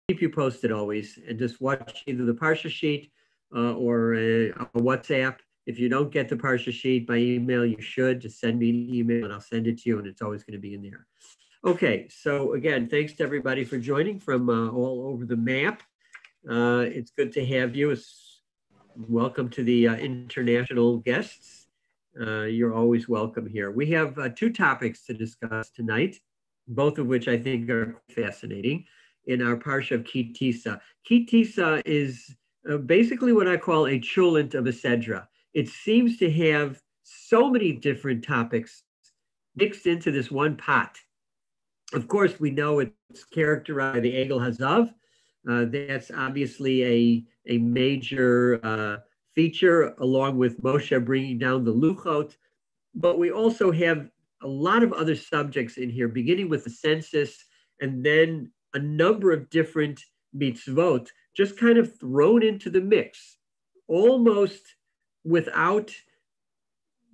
keep you posted always, and just watch either the Parsha sheet or a WhatsApp. If you don't get the Parsha sheet by email, you should just send me an email and I'll send it to you, and it's always going to be in there. Okay, so again, thanks to everybody for joining from all over the map. It's good to have you. Welcome to the international guests. You're always welcome here. We have two topics to discuss tonight, both of which I think are fascinating in our Parsha of Ki Tisa. Ki Tisa is basically what I call a chulant of a Sedra. It seems to have so many different topics mixed into this one pot. Of course, we know it's characterized by the Egel Hazav. That's obviously a major feature, along with Moshe bringing down the Luchot. But we also have a lot of other subjects in here, beginning with the census, and then a number of different mitzvot just kind of thrown into the mix, almost without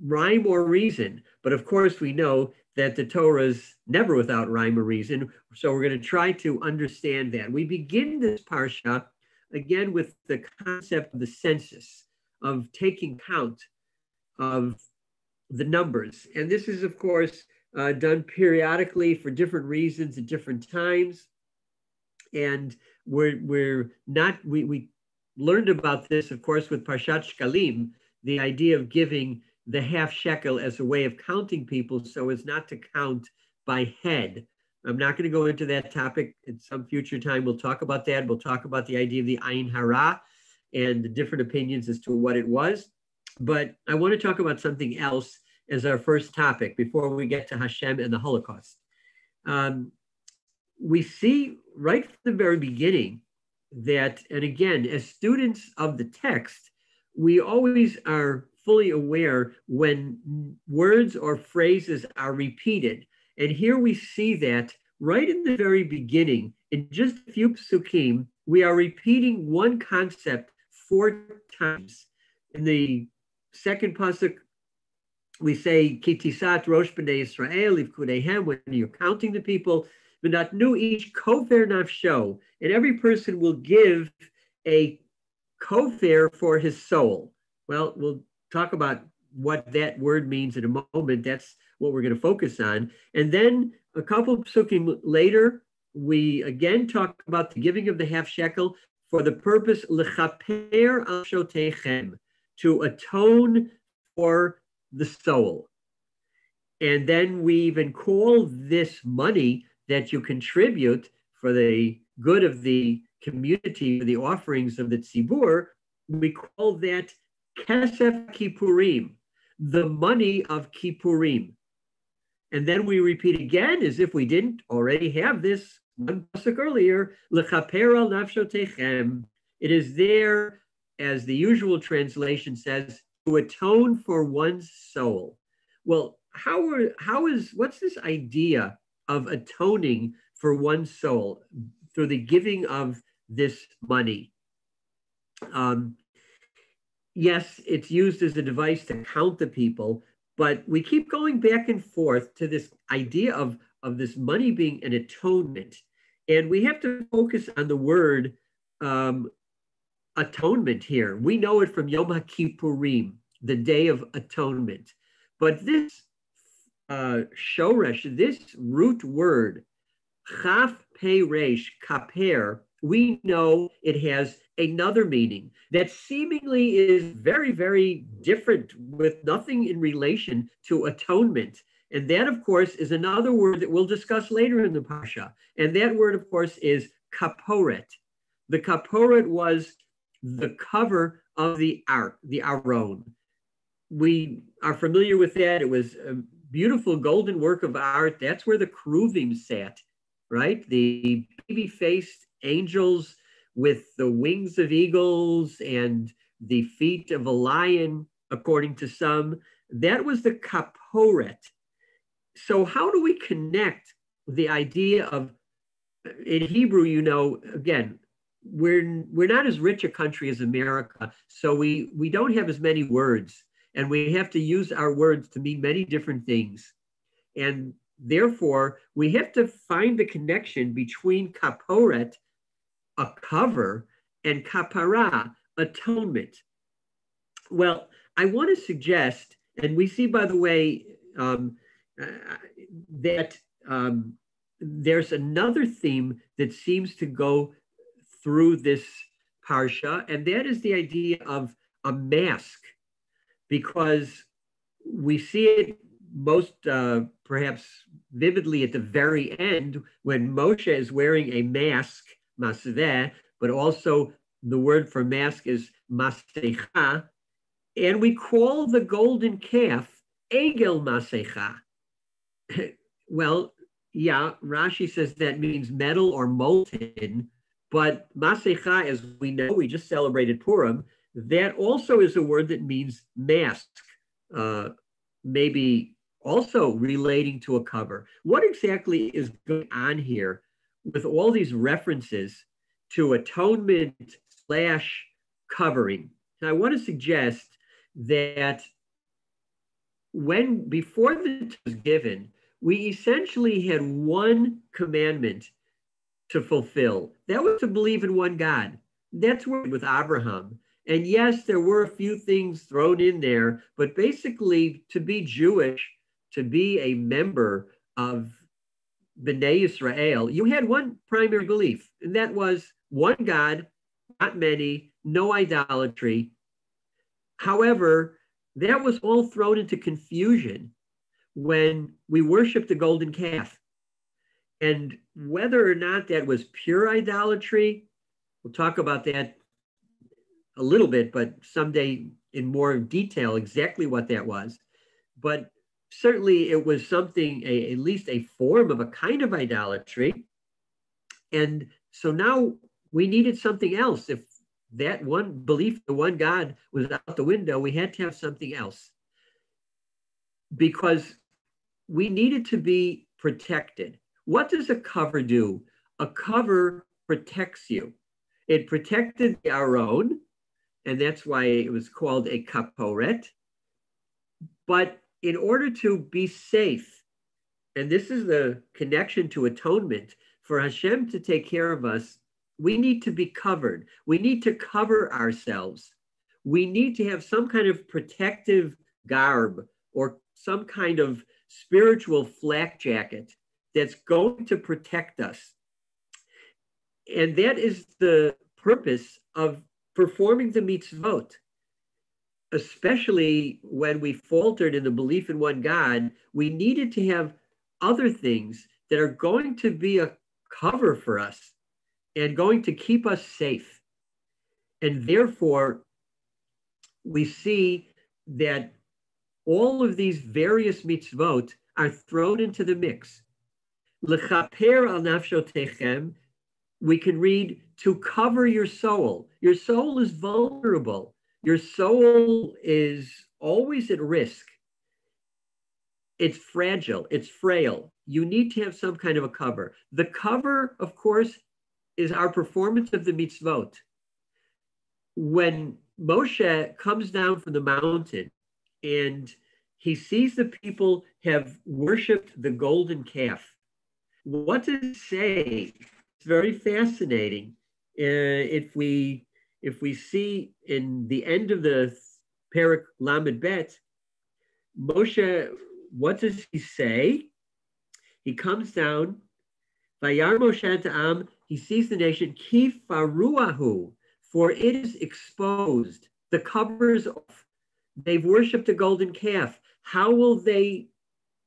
rhyme or reason. But of course, we know that the Torah is never without rhyme or reason. So we're going to try to understand that. We begin this Parsha again with the concept of the census, of taking count of the numbers. And this is, of course, done periodically for different reasons at different times. And we learned about this, of course, with Parshat Shkalim, the idea of giving the half shekel as a way of counting people so as not to count by head. I'm not going to go into that topic. At some future time, we'll talk about that. We'll talk about the idea of the Ayin Hara and the different opinions as to what it was. But I want to talk about something else as our first topic before we get to Hashem and the Holocaust. We see right from the very beginning that, and again, as students of the text, we always are fully aware when words or phrases are repeated. And here we see that right in the very beginning, in just a few psukim, we are repeating one concept 4 times. In the second pasuk, we say, Ki tisat rosh b'nei Yisrael, livkudehem, when you're counting the people, v'natnu each kofer nafsho, and every person will give a kofer for his soul. Well, we'll talk about what that word means in a moment. That's what we're going to focus on. And then a couple of psukim later, we again talk about the giving of the half shekel for the purpose lechaper al shotechem, to atone for the soul. And then we even call this money that you contribute for the good of the community, for the offerings of the tzibur, we call that kesef kippurim, the money of kippurim. And then we repeat again, as if we didn't already have this one pasuk earlier, lechaper al nafshotechem. It is there, as the usual translation says, to atone for one's soul. Well, what's this idea of atoning for one's soul through the giving of this money? Yes, it's used as a device to count the people, but we keep going back and forth to this idea of this money being an atonement. And we have to focus on the word atonement here. We know it from Yom HaKippurim, the Day of Atonement. But this shoresh, this root word, chaf pei resh, kaper, we know it has another meaning that seemingly is very, very different, with nothing in relation to atonement. And that, of course, is another word that we'll discuss later in the Parsha. And that word, of course, is kaporet. The kaporet was the cover of the ark, the aron. We are familiar with that. It was a beautiful golden work of art. That's where the keruvim sat, right? The baby-faced angels with the wings of eagles and the feet of a lion, according to some. That was the kaporet. So how do we connect the idea of, in Hebrew, you know, again, we're not as rich a country as America, so we don't have as many words, and we have to use our words to mean many different things. And therefore, we have to find the connection between kaporet a cover, and kapara, atonement. Well, I want to suggest, and we see, by the way, that there's another theme that seems to go through this parsha, and that is the idea of a mask, because we see it most perhaps vividly at the very end when Moshe is wearing a mask, masveh, but also the word for mask is masecha, and we call the golden calf egel masecha. Well, yeah, Rashi says that means metal or molten, but masecha, as we know, we just celebrated Purim, that also is a word that means mask, maybe also relating to a cover. What exactly is going on here with all these references to atonement slash covering? And I want to suggest that before the Torah was given, we essentially had one commandment to fulfill. That was to believe in one God. That's where with Abraham. And yes, there were a few things thrown in there, but basically to be Jewish, to be a member of Bnei Israel, you had one primary belief, and that was one God, not many, no idolatry. However, that was all thrown into confusion when we worshiped the golden calf. And whether or not that was pure idolatry, we'll talk about that a little bit, but someday in more detail exactly what that was. But certainly it was something, at least a form of a kind of idolatry. And so now we needed something else. If that one belief, the one God was out the window, we had to have something else. Because we needed to be protected. What does a cover do? A cover protects you. It protected the Aron, and that's why it was called a kaporet. But in order to be safe, and this is the connection to atonement, for Hashem to take care of us, we need to be covered. We need to cover ourselves. We need to have some kind of protective garb or some kind of spiritual flak jacket that's going to protect us. And that is the purpose of performing the mitzvot. Especially when we faltered in the belief in one God, we needed to have other things that are going to be a cover for us and going to keep us safe. And therefore, we see that all of these various mitzvot are thrown into the mix. L'chaper al nafshotechem, we can read, to cover your soul. Your soul is vulnerable. Your soul is always at risk. It's fragile. It's frail. You need to have some kind of a cover. The cover, of course, is our performance of the mitzvot. When Moshe comes down from the mountain and he sees the people have worshipped the golden calf, what does it say? It's very fascinating. If we see in the end of the Perek Lamed Bet, Moshe, what does he say? He comes down, Vayar Moshe Ta'am, he sees the nation, Ki faruahu, for it is exposed. The cover is off. They've worshipped the golden calf. How will they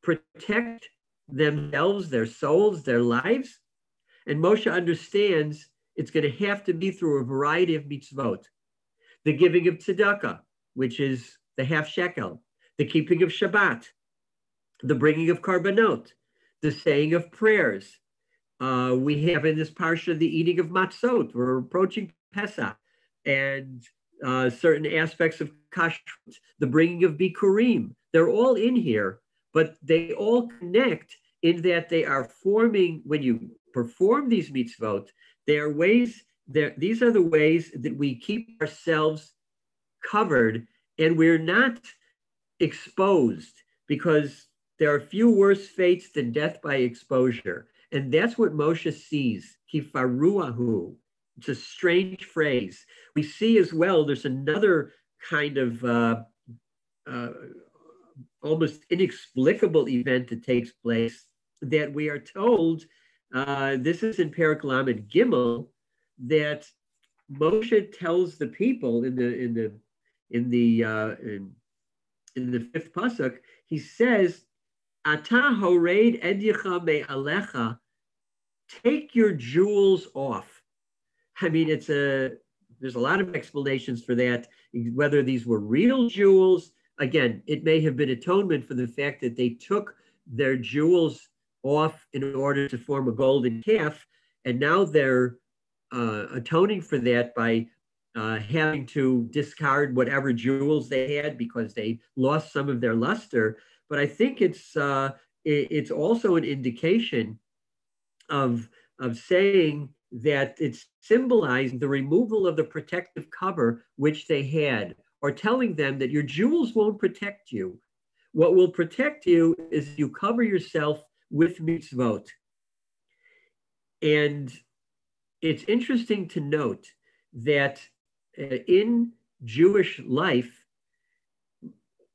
protect themselves, their souls, their lives? And Moshe understands it's going to have to be through a variety of mitzvot. The giving of tzedakah, which is the half shekel, the keeping of Shabbat, the bringing of karbanot, the saying of prayers. We have in this parsha the eating of matzot. We're approaching Pesach, and certain aspects of kashrut, the bringing of bikurim. They're all in here, but they all connect in that they are forming, when you perform these mitzvot, they are ways, these are the ways that we keep ourselves covered and we're not exposed, because there are few worse fates than death by exposure. And that's what Moshe sees, kifaruahu. It's a strange phrase. We see as well, there's another kind of uh, almost inexplicable event that takes place that we are told, this is in Perek Lamed Gimel, that Moshe tells the people in the in the fifth pasuk, he says, "Ata horeid edyecha me'alecha," take your jewels off. I mean, there's a lot of explanations for that, whether these were real jewels. Again, it may have been atonement for the fact that they took their jewels off in order to form a golden calf, and now they're atoning for that by having to discard whatever jewels they had because they lost some of their luster. But I think it's also an indication of saying that it's symbolizing the removal of the protective cover which they had, or telling them that your jewels won't protect you. What will protect you is you cover yourself with mitzvot. And it's interesting to note that in Jewish life,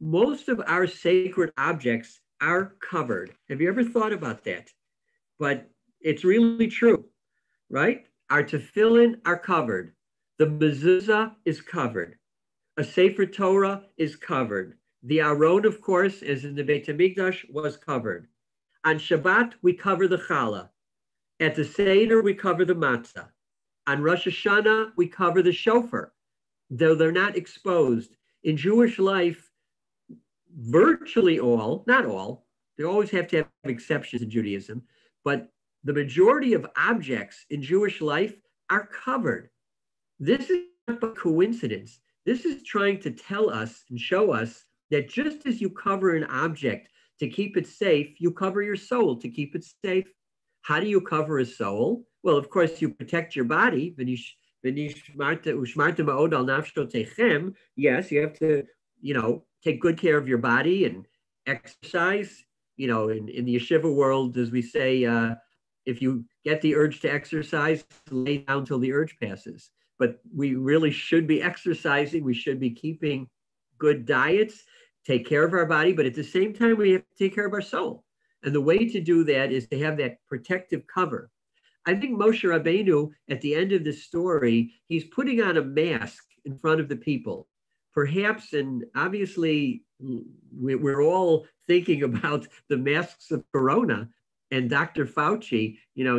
most of our sacred objects are covered. Have you ever thought about that? But it's really true, right? Our tefillin are covered. The mezuzah is covered. A Sefer Torah is covered. The Aron, of course, as in the Beit HaMikdash, was covered. On Shabbat, we cover the challah. At the Seder, we cover the matzah. On Rosh Hashanah, we cover the shofar, though they're not exposed. In Jewish life, virtually all, not all, they always have to have exceptions in Judaism, but the majority of objects in Jewish life are covered. This is not a coincidence. This is trying to tell us and show us that just as you cover an object to keep it safe, you cover your soul to keep it safe. How do you cover a soul? Well, of course, you protect your body. Yes, you have to, take good care of your body and exercise. In the yeshiva world, as we say, if you get the urge to exercise, lay down till the urge passes. But we really should be exercising. We should be keeping good diets, take care of our body, but at the same time, we have to take care of our soul. And the way to do that is to have that protective cover. I think Moshe Rabbeinu, at the end of this story, he's putting on a mask in front of the people. Perhaps, and obviously, we're all thinking about the masks of Corona and Dr. Fauci,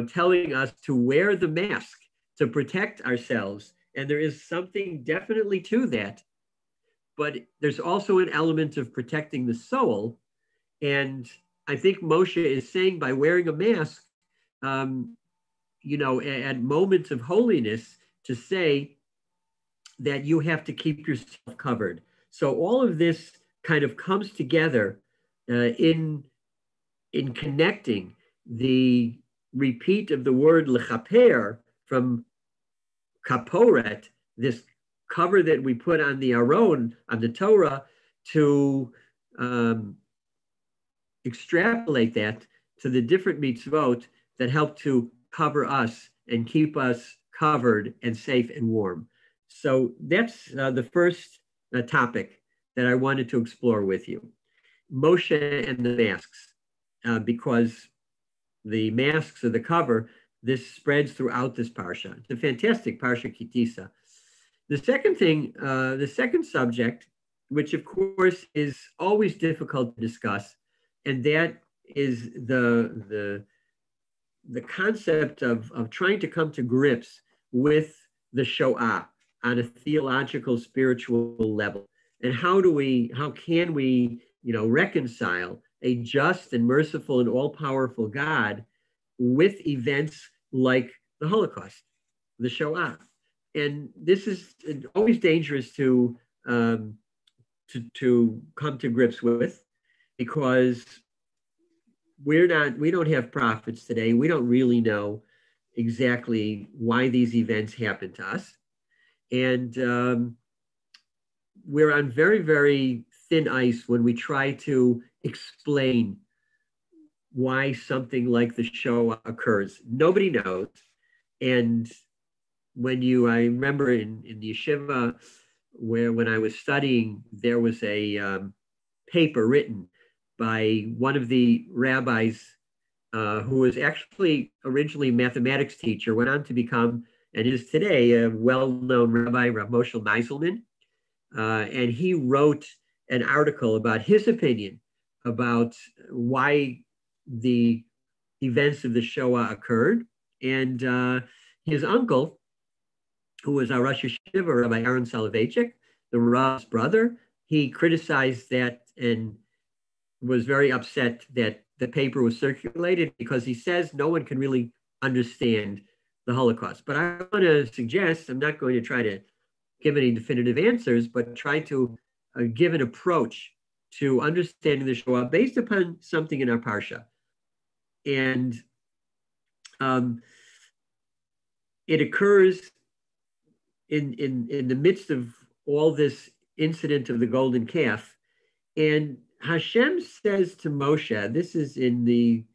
telling us to wear the mask to protect ourselves. And there is something definitely to that. But there's also an element of protecting the soul. And I think Moshe is saying by wearing a mask, at moments of holiness, to say that you have to keep yourself covered. So all of this kind of comes together in connecting the repeat of the word lechaper from kaporet, this cover that we put on the Aron, on the Torah, to extrapolate that to the different mitzvot that help to cover us and keep us covered and safe and warm. So that's the first topic that I wanted to explore with you. Moshe and the masks, because the masks are the cover, this spreads throughout this Parsha. It's a fantastic Parsha Kitisa. The second thing, the second subject, which of course is always difficult to discuss, and that is the concept of trying to come to grips with the Shoah on a theological, spiritual level. And how can we, reconcile a just and merciful and all-powerful God with events like the Holocaust, the Shoah? And this is always dangerous to come to grips with, because we don't have prophets today. We don't really know exactly why these events happen to us. And we're on very, very thin ice when we try to explain why something like the Shoah occurs. Nobody knows. And I remember in the yeshiva where when I was studying, there was a paper written by one of the rabbis who was actually originally a mathematics teacher, went on to become, and is today, a well-known rabbi, Rav Moshe Meiselman. And he wrote an article about his opinion about why the events of the Shoah occurred. And his uncle, who was our Rosh Yeshiva, Rabbi Aaron Soloveitchik, the Rav's brother, he criticized that and was very upset that the paper was circulated because he says no one can really understand the Holocaust. But I want to suggest, I'm not going to try to give any definitive answers, but try to give an approach to understanding the Shoah based upon something in our Parsha. And it occurs in the midst of all this incident of the golden calf. And Hashem says to Moshe, this is in the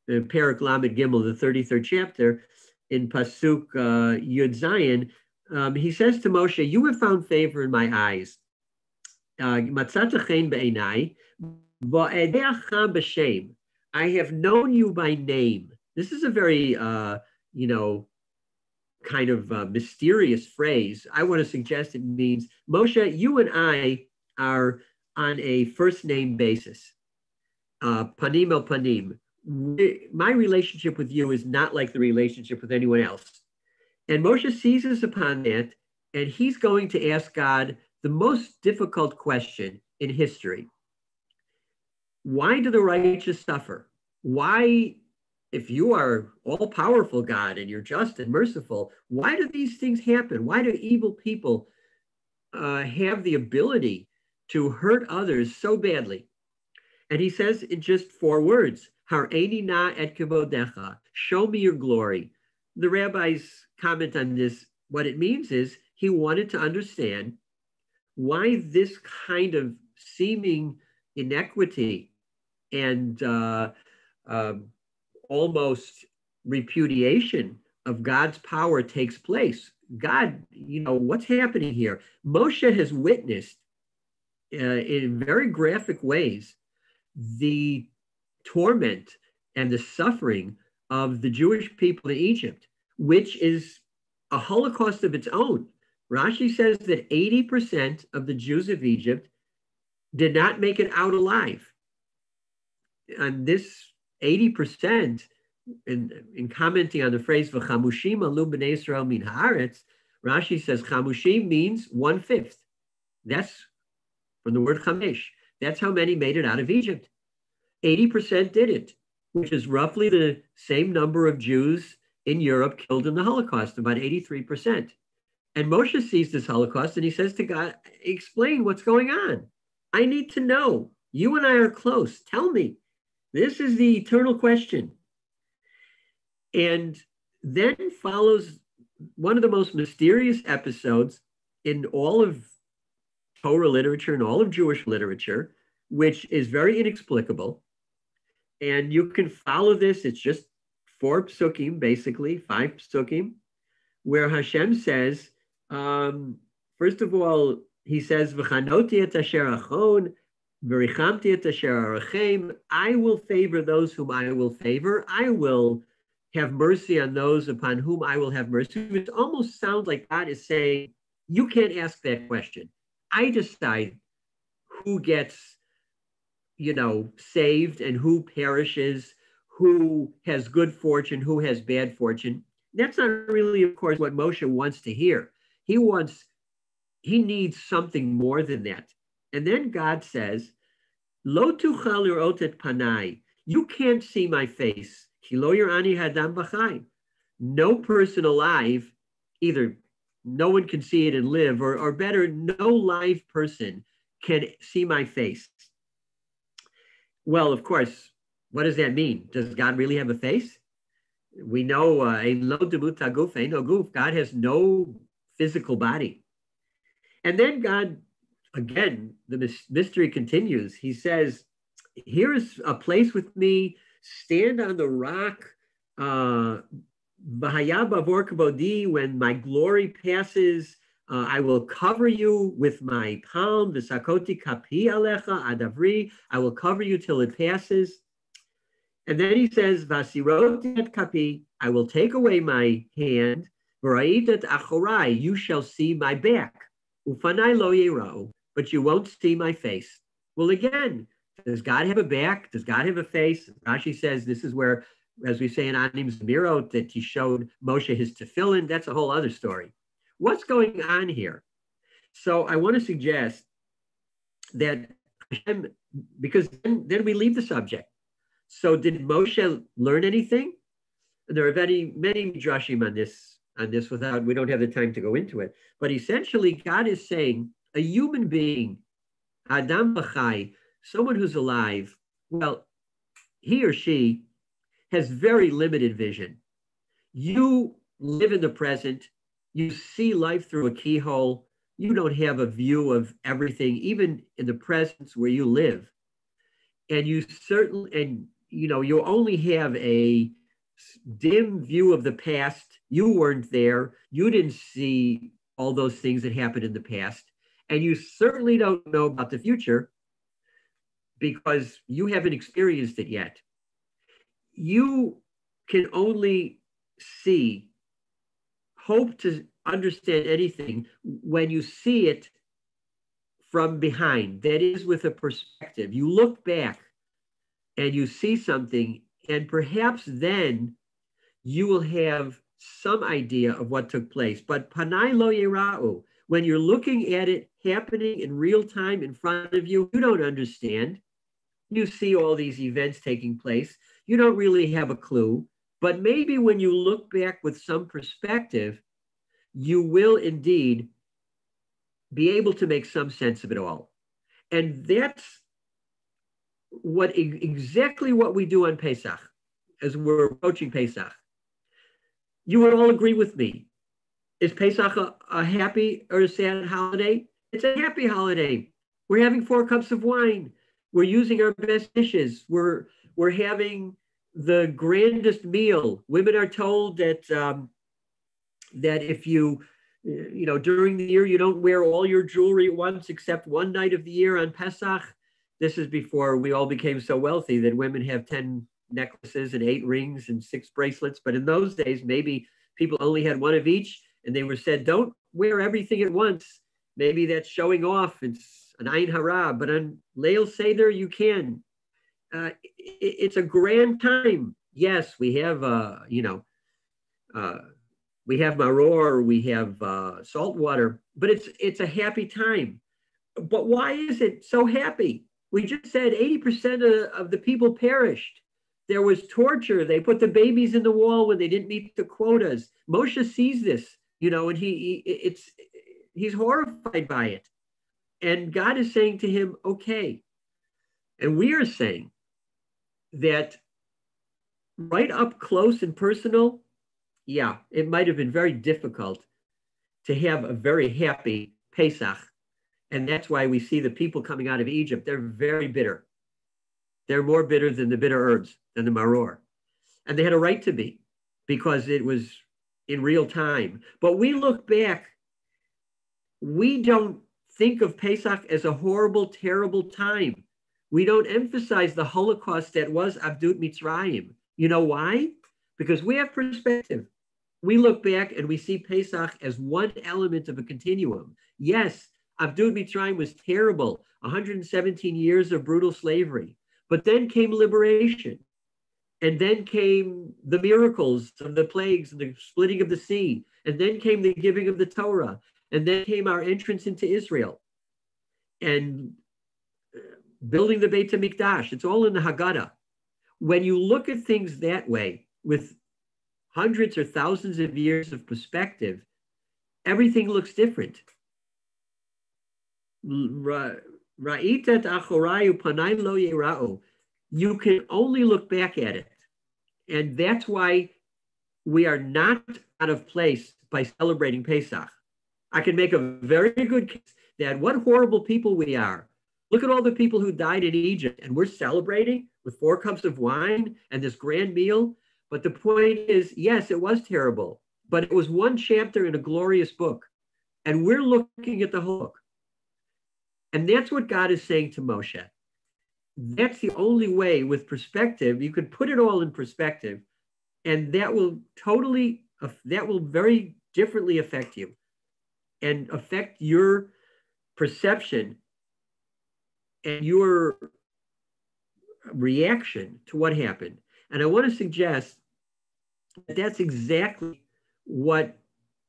Perek Lamed Gimel, the 33rd chapter, in Pasuk Yud Zayin, he says to Moshe, you have found favor in my eyes. Matzata chen be'enai, va'edeacha b'shem. I have known you by name. This is a very, kind of mysterious phrase. I want to suggest it means, Moshe, you and I are on a first name basis. Panim el panim. My relationship with you is not like the relationship with anyone else. And Moshe seizes upon that, and he's going to ask God the most difficult question in history. Why do the righteous suffer? Why, if you are all-powerful God and you're just and merciful, why do these things happen? Why do evil people have the ability to hurt others so badly? And he says in just 4 words, Har'eni na et kevodecha, show me your glory. The rabbis comment on this. What it means is he wanted to understand why this kind of seeming inequity and almost repudiation of God's power takes place. God, what's happening here? Moshe has witnessed in very graphic ways the torment and the suffering of the Jewish people in Egypt, which is a Holocaust of its own. Rashi says that 80% of the Jews of Egypt did not make it out alive. And this 80%, in commenting on the phrase, V'chamushim alu b'nei Yisrael min haaretz, Rashi says chamushim means 1/5. That's from the word chamesh. That's how many made it out of Egypt. 80% did it, which is roughly the same number of Jews in Europe killed in the Holocaust, about 83%. And Moshe sees this Holocaust and he says to God, explain what's going on. I need to know. You and I are close. Tell me. This is the eternal question. And then follows one of the most mysterious episodes in all of Torah literature and all of Jewish literature, which is very inexplicable. And you can follow this. It's just 4 psukim, basically, 5 psukim, where Hashem says, first of all, he says, V'chanoti et asher achon, v'richamti et asher arachem. I will favor those whom I will favor. I will have mercy on those upon whom I will have mercy. It almost sounds like God is saying, you can't ask that question. I decide who gets, saved and who perishes, who has good fortune, who has bad fortune. That's not really, of course, what Moshe wants to hear. He needs something more than that. And then God says, Lo tuchal lirot et panai. You can't see my face. Ki lo yirani hadam b'chai. No person alive, either no one can see it and live, or better, no live person can see my face. Well, of course, what does that mean? Does God really have a face? We know God has no physical body. And then God, again, the mystery continues. He says, here is a place with me. Stand on the rock when my glory passes, I will cover you with my palm. V'sakoti kapi alecha adavri. I will cover you till it passes. And then he says, Vasiroti et kapi. I will take away my hand. V'ra'it et achorai. You shall see my back. Ufanai lo yerau. But you won't see my face. Well, again, does God have a back? Does God have a face? Rashi says this is where, as we say in Anim Zemirot, that he showed Moshe his tefillin. That's a whole other story. What's going on here? So I want to suggest that Hashem, because then we leave the subject. So did Moshe learn anything? There are many midrashim on this without, we don't have the time to go into it. But essentially, God is saying a human being, Adam B'chai, someone who's alive, well, he or she has very limited vision. You live in the present. You see life through a keyhole. You don't have a view of everything, even in the presence where you live. And you only have a dim view of the past. You weren't there. You didn't see all those things that happened in the past. And you certainly don't know about the future because you haven't experienced it yet. You can only hope to understand anything when you see it from behind. That is, with a perspective. You look back and you see something, and perhaps then you will have some idea of what took place. But panai lo yera'u, when you're looking at it happening in real time in front of you, you don't understand. You see all these events taking place. You don't really have a clue. But maybe when you look back with some perspective, you will indeed be able to make some sense of it all. And that's exactly what we do on Pesach, as we're approaching Pesach. You would all agree with me. Is Pesach a happy or a sad holiday? It's a happy holiday. We're having 4 cups of wine. We're using our best dishes. We're having the grandest meal. Women are told that that if you during the year you don't wear all your jewelry at once except one night of the year on Pesach. This is before we all became so wealthy that women have 10 necklaces and 8 rings and 6 bracelets. But in those days, maybe people only had 1 of each, and they were said, don't wear everything at once. Maybe that's showing off. It's an Ayin Hara, but on Leil Seder, you can. It's a grand time. Yes, we have, we have maror, we have salt water, but it's a happy time. But why is it so happy? We just said 80% of the people perished. There was torture. They put the babies in the wall when they didn't meet the quotas. Moshe sees this, and he's horrified by it. And God is saying to him, okay. And we are saying that right up close and personal, yeah, it might have been very difficult to have a very happy Pesach. And that's why we see the people coming out of Egypt. They're very bitter. They're more bitter than the bitter herbs, than the maror. And they had a right to be because it was in real time. But we look back, we don't think of Pesach as a horrible, terrible time. We don't emphasize the Holocaust that was Abdut Mitzrayim. You know why? Because we have perspective. We look back and we see Pesach as one element of a continuum. Yes, Abdut Mitzrayim was terrible, 117 years of brutal slavery. But then came liberation. And then came the miracles of the plagues and the splitting of the sea. And then came the giving of the Torah. And then came our entrance into Israel. And building the Beit HaMikdash. It's all in the Haggadah. When you look at things that way, with hundreds or thousands of years of perspective, everything looks different. You can only look back at it. And that's why we are not out of place by celebrating Pesach. I can make a very good case that what horrible people we are. Look at all the people who died in Egypt, and we're celebrating with 4 cups of wine and this grand meal. But the point is, yes, it was terrible, but it was one chapter in a glorious book. And we're looking at the whole book. And that's what God is saying to Moshe. That's the only way with perspective. You could put it all in perspective, and that will very differently affect you and affect your perception and your reaction to what happened. And I want to suggest that that's exactly what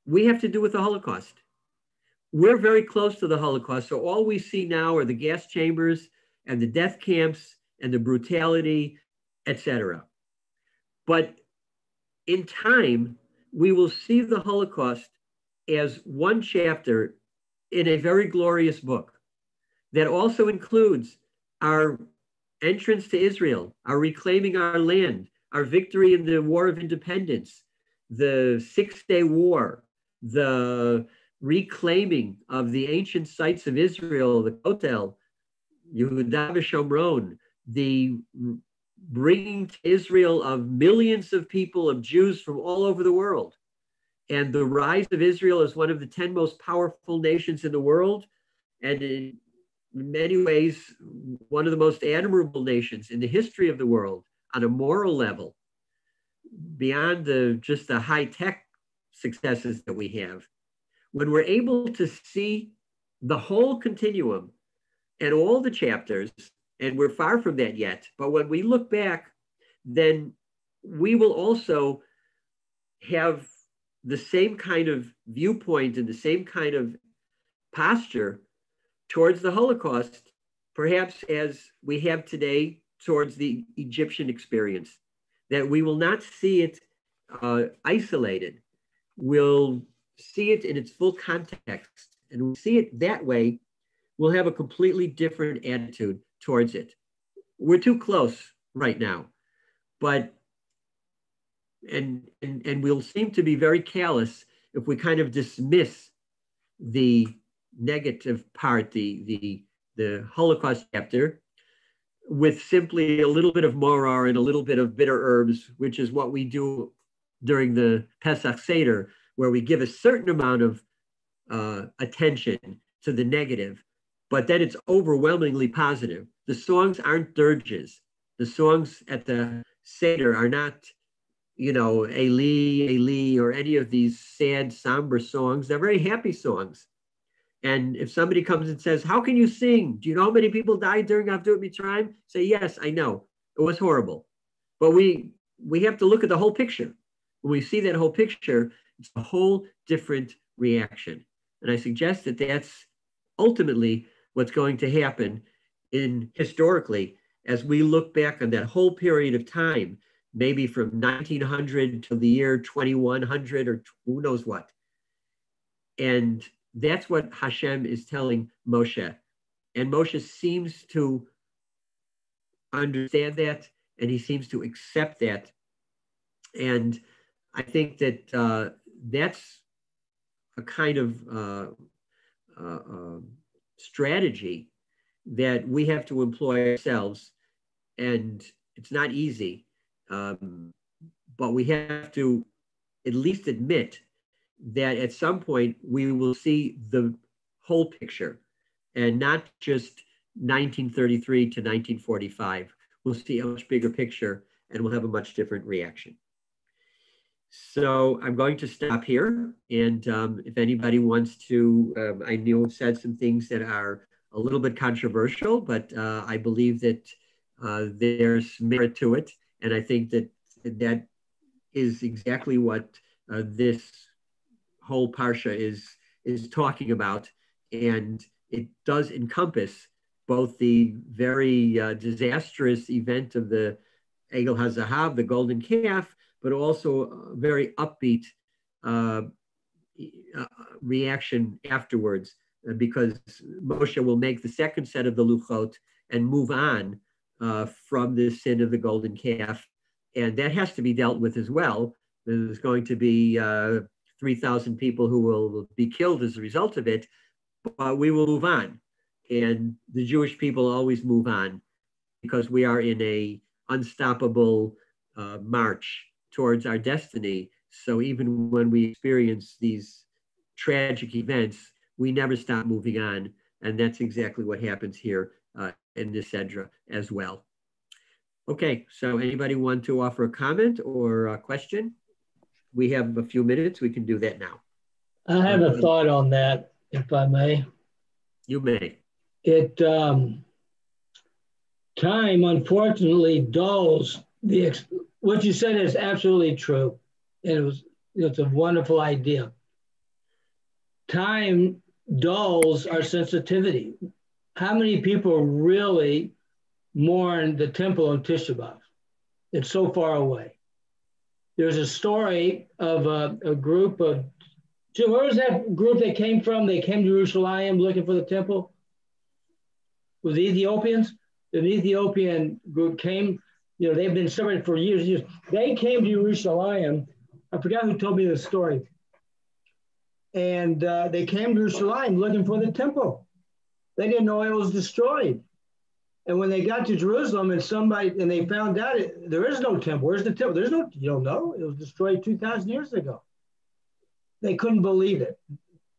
we have to do with the Holocaust. We're very close to the Holocaust. So all we see now are the gas chambers and the death camps and the brutality, etc. But in time, we will see the Holocaust as one chapter in a very glorious book that also includes our entrance to Israel, our reclaiming our land, our victory in the War of Independence, the Six-Day War, the reclaiming of the ancient sites of Israel, the Kotel, Yehuda v'Shomron, the bringing to Israel of millions of people, of Jews from all over the world, and the rise of Israel as one of the 10 most powerful nations in the world, and in many ways, one of the most admirable nations in the history of the world on a moral level, beyond just the high-tech successes that we have. When we're able to see the whole continuum and all the chapters, and we're far from that yet, but when we look back, then we will also have the same kind of viewpoint and the same kind of posture towards the Holocaust, perhaps as we have today towards the Egyptian experience, that we will not see it isolated. We'll see it in its full context, and we see it that way, we'll have a completely different attitude towards it. We're too close right now, but and we'll seem to be very callous if we kind of dismiss the negative part, the Holocaust chapter, with simply a little bit of moror and a little bit of bitter herbs, which is what we do during the Pesach Seder, where we give a certain amount of attention to the negative, but then it's overwhelmingly positive. The songs aren't dirges. The songs at the Seder are not, Eli, Eli, or any of these sad, somber songs. They're very happy songs. And if somebody comes and says, how can you sing? Do you know how many people died during Avdut Mitzrayim? Say, yes, I know. It was horrible. But we have to look at the whole picture. When we see that whole picture, it's a whole different reaction. And I suggest that that's ultimately what's going to happen historically as we look back on that whole period of time, maybe from 1900 to the year 2100 or who knows what. And that's what Hashem is telling Moshe. And Moshe seems to understand that, and he seems to accept that. And I think that that's a kind of strategy that we have to employ ourselves. And it's not easy, but we have to at least admit that at some point we will see the whole picture and not just 1933 to 1945. We'll see a much bigger picture and we'll have a much different reaction. So I'm going to stop here. And if anybody wants to, I know I've said some things that are a little bit controversial, but I believe that there's merit to it. And I think that that is exactly what this whole Parsha is talking about. And it does encompass both the very disastrous event of the Egel HaZahav, the golden calf, but also a very upbeat reaction afterwards, because Moshe will make the second set of the Luchot and move on from the sin of the golden calf. And that has to be dealt with as well. There's going to be 3,000 people who will be killed as a result of it, but we will move on. And the Jewish people always move on because we are in a unstoppable march towards our destiny. So even when we experience these tragic events, we never stop moving on. And that's exactly what happens here in this Sedra as well. Okay, so anybody want to offer a comment or a question? We have a few minutes. We can do that now. I have a thought on that, if I may. You may. Time, unfortunately, dulls what you said is absolutely true. And it's a wonderful idea. Time dulls our sensitivity. How many people really mourn the temple on Tisha B'Av? It's so far away. There's a story of a group of, Jim, where was that group they came from? They came to Jerusalem looking for the temple. Was the Ethiopians? The Ethiopian group came, they've been separated for years. They came to Jerusalem. I forgot who told me the story. And they came to Jerusalem looking for the temple. They didn't know it was destroyed. And when they got to Jerusalem and they found out there is no temple. Where's the temple? There's no, you don't know. It was destroyed 2,000 years ago. They couldn't believe it.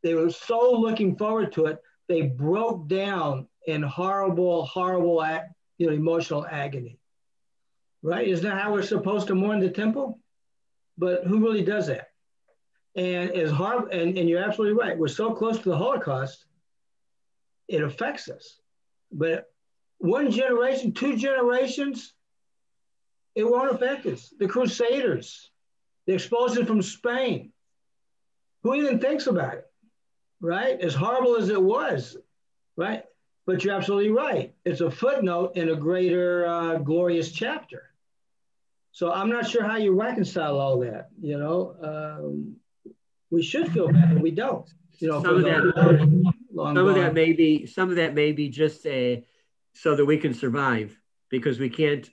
They were so looking forward to it. They broke down in horrible, horrible, emotional agony. Right? Isn't that how we're supposed to mourn the temple? But who really does that? And as hard, and you're absolutely right. We're so close to the Holocaust, it affects us. But one generation, 2 generations, it won't affect us. The Crusaders, the expulsion from Spain. Who even thinks about it, right? As horrible as it was, right? But you're absolutely right. It's a footnote in a greater glorious chapter. So I'm not sure how you reconcile all that, we should feel bad, but we don't. Some of that may be just so that we can survive, because we can't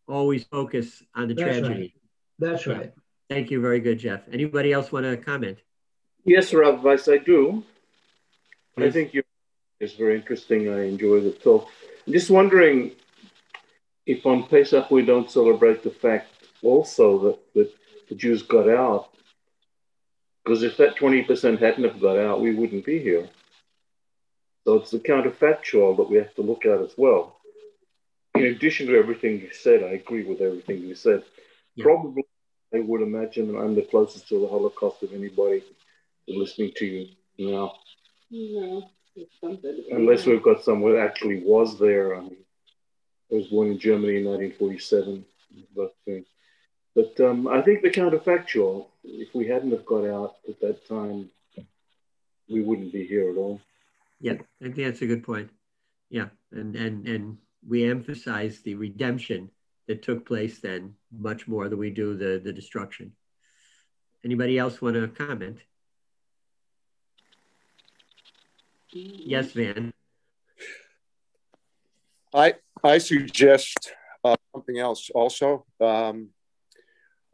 always focus on the tragedy. That's right. Thank you. Very good, Jeff. Anybody else want to comment? Yes, Rabbi Weiss, I do. Please. I think it's very interesting. I enjoy the talk. I'm just wondering if on Pesach we don't celebrate the fact also that the Jews got out. Because if that 20% hadn't have got out, we wouldn't be here. So it's the counterfactual that we have to look at as well. In addition to everything you said, I agree with everything you said. Yeah. Probably, I would imagine I'm the closest to the Holocaust of anybody listening to you now. No, unless we've got someone that actually was there. I mean, I was born in Germany in 1947. But I think the counterfactual, if we hadn't have got out at that time, we wouldn't be here at all. Yeah, I think that's a good point. Yeah, and we emphasize the redemption that took place then much more than we do the destruction. Anybody else want to comment? Yes, Van. I suggest something else also.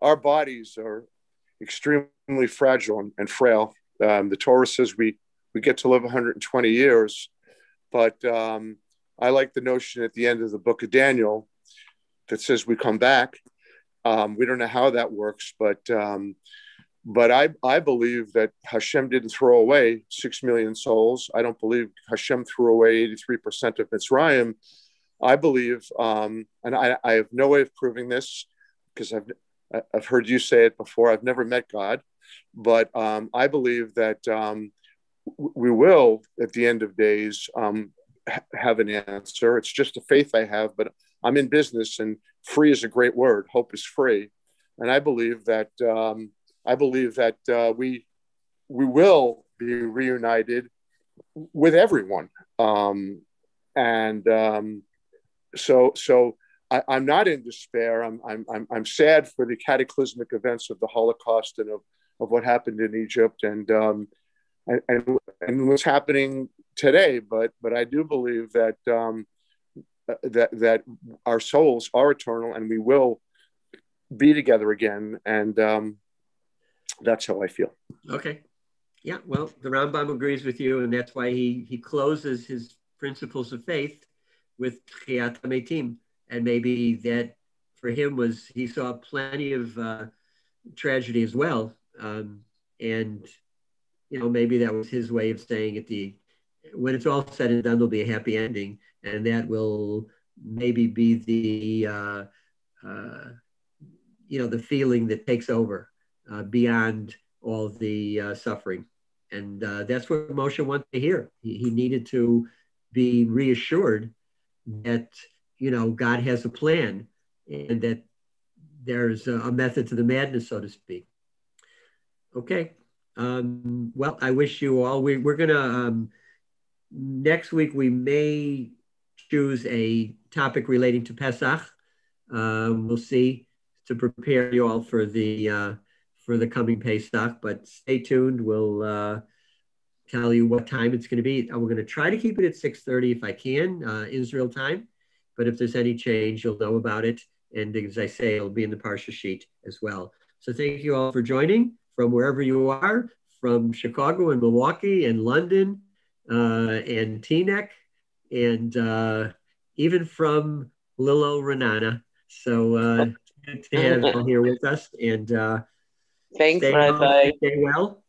Our bodies are extremely fragile and frail. The Torah says we get to live 120 years, but I like the notion at the end of the book of Daniel that says we come back. We don't know how that works, but I believe that Hashem didn't throw away 6 million souls. I don't believe Hashem threw away 83% of Mitzrayim. I believe, and I have no way of proving this because I've heard you say it before. I've never met God, but I believe that we will, at the end of days, have an answer. It's just a faith I have, but I'm in business, and free is a great word. Hope is free, and I believe that we will be reunited with everyone, So I'm not in despair. I'm sad for the cataclysmic events of the Holocaust and of what happened in Egypt and what's happening today. But I do believe that that our souls are eternal and we will be together again. And that's how I feel. Okay. Yeah. Well, the Rambam agrees with you, and that's why he closes his principles of faith with Tchiyat HaMetim. And maybe that for him was, he saw plenty of tragedy as well. And, maybe that was his way of saying when it's all said and done, there'll be a happy ending. And that will maybe be the feeling that takes over beyond all the suffering. And that's what Moshe wanted to hear. He needed to be reassured that, God has a plan and that there's a method to the madness, so to speak. Okay. Well, I wish you all, we're going to, next week, we may choose a topic relating to Pesach. We'll see, to prepare you all for the coming Pesach, but stay tuned. We'll tell you what time it's going to be. We're going to try to keep it at 6:30 if I can, Israel time. But if there's any change, you'll know about it. And as I say, it'll be in the Parsha sheet as well. So thank you all for joining from wherever you are, from Chicago and Milwaukee and London and Teaneck, and even from Lilo Renana. So good to have you all here with us. And thanks, Rabbi. Stay well.